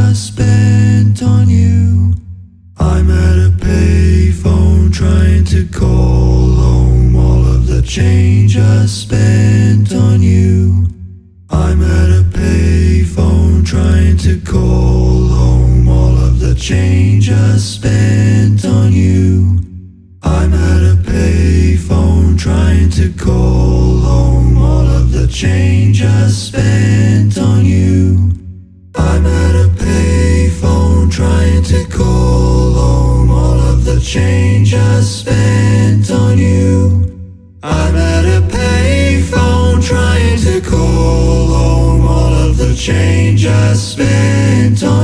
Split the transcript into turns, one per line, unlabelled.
just spent on you. I'm at a payphone trying to call home all of the change I spent on you. I'm at a payphone trying to call home all of the change I spent on you. I'm at a payphone trying to call home all of the change I spent on you. I'm at a payphone trying to call home all of the change I spent on you. I'm at